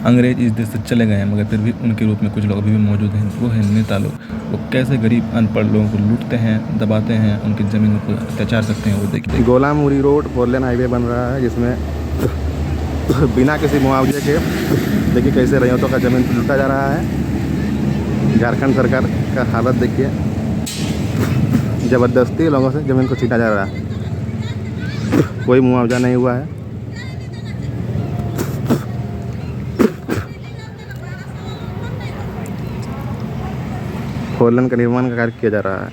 अंग्रेज इस देश से चले गए हैं, मगर फिर भी उनके रूप में कुछ लोग अभी भी मौजूद हैं। वो है नेता लोग। वो कैसे गरीब अनपढ़ लोगों को लूटते हैं, दबाते हैं, उनकी ज़मीनों पर अत्याचार करते हैं, वो देखिए। गोलामुरी रोड 4 लेन हाईवे बन रहा है, जिसमें बिना किसी मुआवजे के देखिए कैसे रैयतों का ज़मीन लूटा जा रहा है। झारखंड सरकार का हालत देखिए, ज़बरदस्ती लोगों से ज़मीन को छीना जा रहा है, कोई मुआवजा नहीं हुआ है। 4 लेन का निर्माण का कार्य किया जा रहा है।